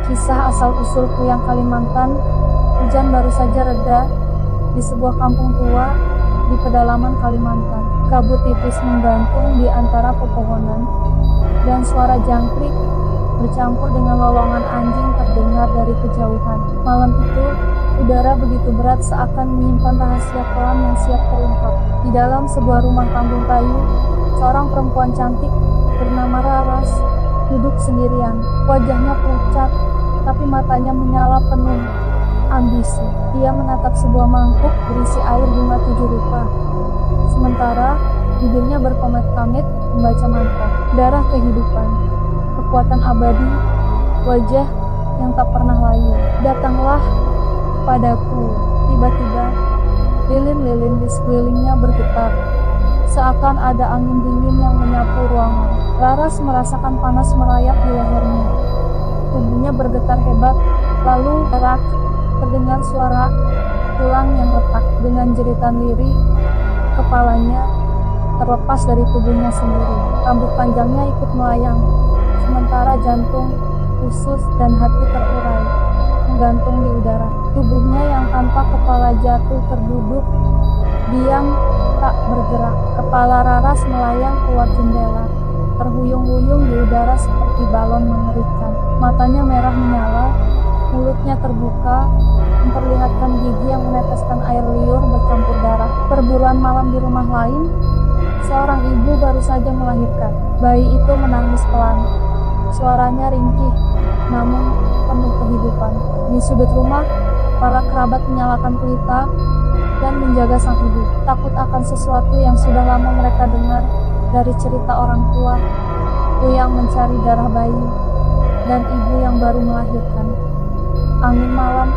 Kisah asal-usul Kuyang Kalimantan. Hujan baru saja reda di sebuah kampung tua di pedalaman Kalimantan. Kabut tipis menggantung di antara pepohonan, dan suara jangkrik bercampur dengan lolongan anjing terdengar dari kejauhan. Malam itu, udara begitu berat seakan menyimpan rahasia kelam yang siap terungkap. Di dalam sebuah rumah panggung kayu, seorang perempuan cantik bernama Raras duduk sendirian. Wajahnya pucat, tapi matanya menyala penuh ambisi. Ia menatap sebuah mangkuk berisi air bunga 7 rupa. Sementara bibirnya berkomet-komet membaca mantra. Darah kehidupan, kekuatan abadi, wajah yang tak pernah layu. Datanglah padaku. Tiba-tiba, lilin-lilin di sekelilingnya bergetar, seakan ada angin dingin yang menyapu ruangan. Raras merasakan panas merayap di lehernya. Tubuhnya bergetar hebat, lalu gerak. Terdengar suara tulang yang retak. Dengan jeritan lirih, kepalanya terlepas dari tubuhnya sendiri. Rambut panjangnya ikut melayang, sementara jantung, usus, dan hati terurai, menggantung di udara. Tubuhnya yang tanpa kepala jatuh terduduk, diam, tak bergerak. Kepala Raras melayang keluar jendela, terhuyung-huyung di udara seperti balon mengerikan. Matanya merah menyala, mulutnya terbuka, memperlihatkan gigi yang meneteskan air liur bercampur darah. Perburuan malam di rumah lain, seorang ibu baru saja melahirkan. Bayi itu menangis pelan. Suaranya ringkih, namun penuh kehidupan. Di sudut rumah, para kerabat menyalakan pelita dan menjaga sang ibu, takut akan sesuatu yang sudah lama mereka dengar dari cerita orang tua, Kuyang mencari darah bayi, dan ibu yang baru melahirkan. Angin malam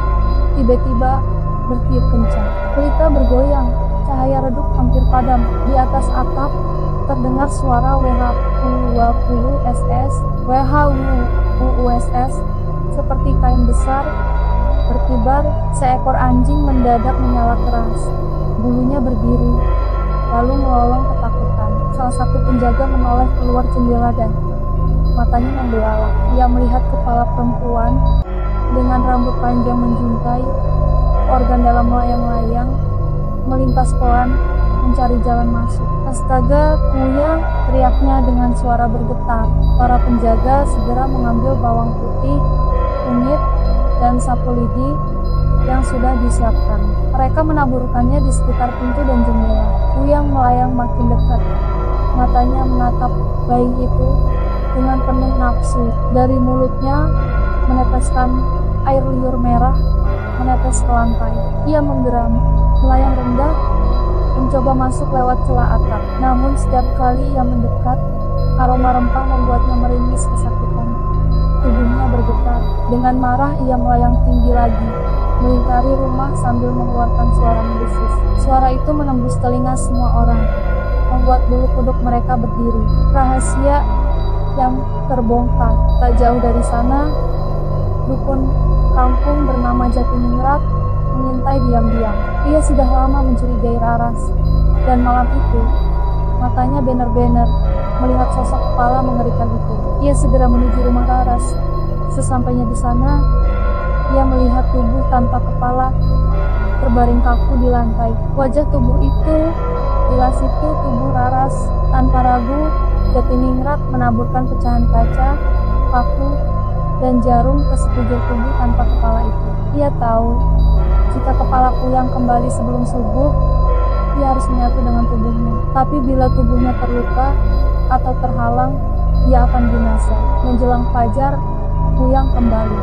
tiba-tiba bertiup kencang. Pelita bergoyang, cahaya redup hampir padam. Di atas atap terdengar suara WHUUSS seperti kain besar berkibar. Seekor anjing mendadak menyala keras. Bulunya berdiri, lalu melolong ketakutan. Salah satu penjaga menoleh keluar jendela dan matanya membelalak. Ia melihat kepala perempuan dengan rambut panjang menjuntai, organ dalam melayang-layang, melintas pelan mencari jalan masuk. Astaga, Kuyang, teriaknya dengan suara bergetar. Para penjaga segera mengambil bawang putih, kunyit, dan sapu lidi yang sudah disiapkan. Mereka menaburkannya di sekitar pintu dan jendela. Kuyang melayang makin dekat. Matanya menatap bayi itu dengan penuh nafsu. Dari mulutnya meneteskan air liur merah menetes ke lantai. Ia menggeram, melayang rendah, mencoba masuk lewat celah atap. Namun setiap kali ia mendekat, aroma rempah membuatnya meringis kesakitan. Tubuhnya bergetar. Dengan marah ia melayang tinggi lagi, melingkari rumah sambil mengeluarkan suara mendesis. Suara itu menembus telinga semua orang, membuat bulu kuduk mereka berdiri. Rahasia yang terbongkar. Tak jauh dari sana, dukun kampung bernama Jatiningrat mengintai diam-diam. Ia sudah lama mencurigai Raras, dan malam itu matanya benar-benar melihat sosok kepala mengerikan itu. Ia segera menuju rumah Raras. Sesampainya di sana, ia melihat tubuh tanpa kepala terbaring kaku di lantai. Wajah tubuh itu, jelas itu tubuh Raras. Tanpa ragu, Jatiningrat menaburkan pecahan kaca, paku, dan jarum ke sekujur tubuh tanpa kepala itu. Ia tahu, jika kepala Kuyang kembali sebelum subuh, ia harus menyatu dengan tubuhnya. Tapi bila tubuhnya terluka atau terhalang, ia akan binasa. Menjelang fajar, Kuyang kembali,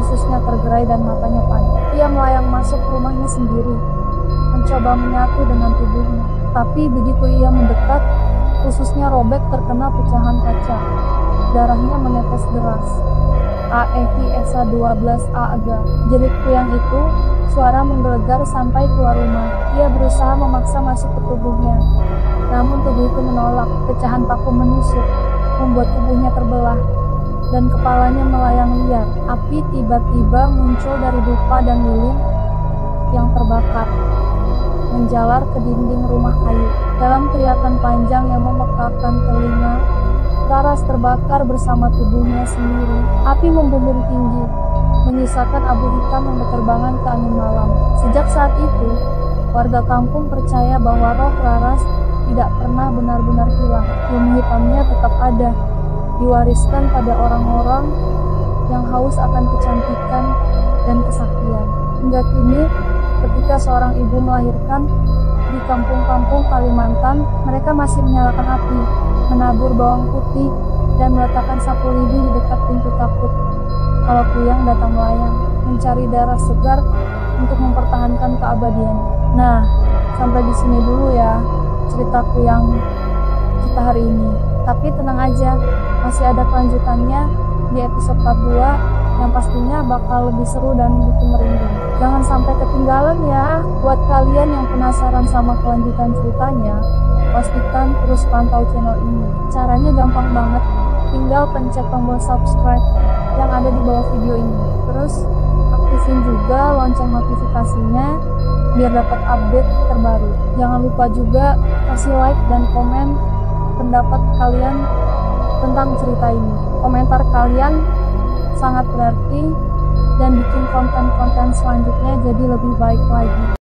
ususnya tergerai dan matanya panik. Ia melayang masuk rumahnya sendiri, mencoba menyatu dengan tubuhnya. Tapi begitu ia mendekat, ususnya robek terkena pecahan kaca. Darahnya menetes deras. AEHI ESA 12A AGA, jerit Kuyang itu. Suara menggelegar sampai keluar rumah. Ia berusaha memaksa masuk ke tubuhnya, namun tubuh itu menolak. Pecahan paku menusuk, membuat tubuhnya terbelah, dan kepalanya melayang liar. Api tiba-tiba muncul dari dupa dan lilin yang terbakar, menjalar ke dinding rumah kayu. Dalam teriakan panjang yang memekakkan telinga, Raras terbakar bersama tubuhnya sendiri. Api membumbung tinggi, menyisakan abu hitam yang berterbangan ke angin malam. Sejak saat itu, warga kampung percaya bahwa roh Raras tidak pernah benar-benar hilang. Ilmu hitamnya tetap ada, diwariskan pada orang-orang yang haus akan kecantikan dan kesaktian. Hingga kini, ketika seorang ibu melahirkan di kampung-kampung Kalimantan, mereka masih menyalakan api, menabur bawang putih, dan meletakkan sapu lidi di dekat pintu takut kalau kuyang datang melayang, mencari darah segar untuk mempertahankan keabadian. Nah, sampai di sini dulu ya cerita kuyang kita hari ini. Tapi tenang aja, masih ada kelanjutannya di episode part 2 yang pastinya bakal lebih seru dan bikin merinding. Jangan sampai ketinggalan ya. Buat kalian yang penasaran sama kelanjutan ceritanya, pastikan terus pantau channel ini. Caranya gampang banget, tinggal pencet tombol subscribe yang ada di bawah video ini. Terus aktifin juga lonceng notifikasinya biar dapat update terbaru. Jangan lupa juga kasih like dan komen pendapat kalian tentang cerita ini. Komentar kalian sangat berarti dan bikin konten-konten selanjutnya jadi lebih baik lagi.